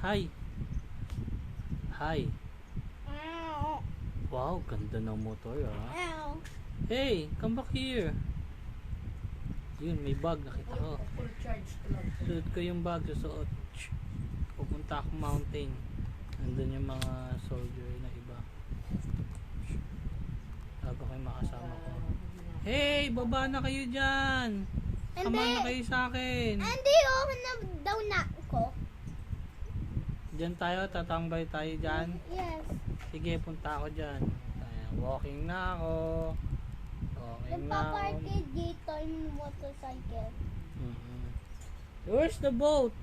Hi. Hi. Wow, ganda ng motor ah. Hey, come back here. Yun, may bag nakita ko. Suot ko yung bag, susuot. Pupunta akong mountain. Nandun yung mga soldier na iba. Bago kayo makasama ko. Hey, baba na kayo dyan. Sama na kayo sa akin. Hindi, na daw na ako. Dyan tayo, tatambay tayo dyan. Yes. Sige, punta ako dyan. Walking na ako. Walking na ako. Nagpapark dito yung motorcycle. Where's the boat?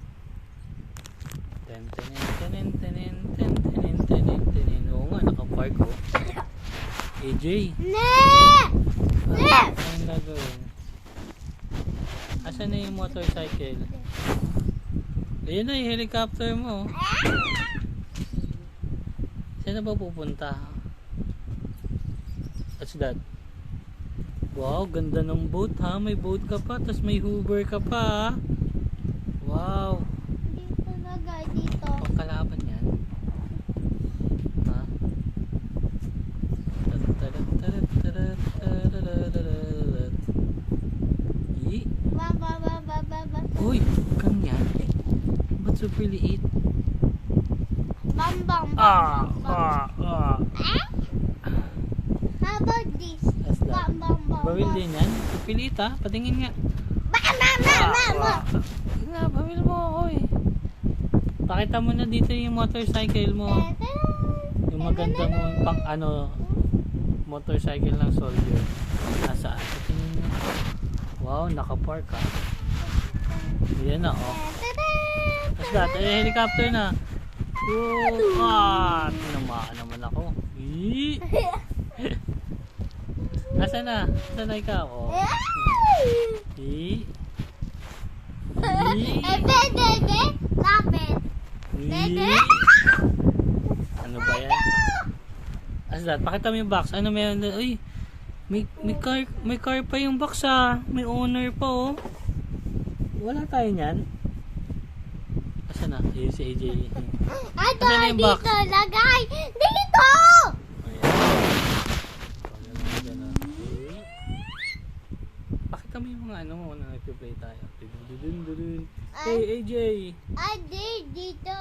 Ten tenin tenin tenin ten tenin tenin tenin. Oo nga, nakapark ko. AJ. Anong gagawin? Asan na yung motorcycle? Ayun na yung helicopter mo. Saan na ba pupunta? What's that? Wow, ganda ng boat ha. May boat ka pa, tapos may Hoover ka pa ha. Wow. Dito na guys, dito. Pang kalaban yan. Ha? Yi. Uy, ganyan. Ba't super liit? Bam. How about this? That's that. Bam. Bawil din yan. Pilit ha. Patingin nga. Mama. Nga, bawil mo. Oy. Pakita mo na dito yung motorcycle mo. Yung maganda mo pang motorcycle ng soldier. Nasaan? Patingin mo. Wow, nakapark ha. Yan na oh. What's that? Ay, helicopter na. Tinamaan naman ako. Asan na? Asan na ikaw? Oh. Ano ba yan? What's that? Pakita mo yung box. Ano meron? Uy, may car pa yung box ah. May owner pa oh. Wala tayo niyan. Asan na? Ayun si AJ. Asan na yung box? Dito, lagay! Dito! Pakita mo yung mga ano mo na nag-play tayo. Hey AJ! Dito.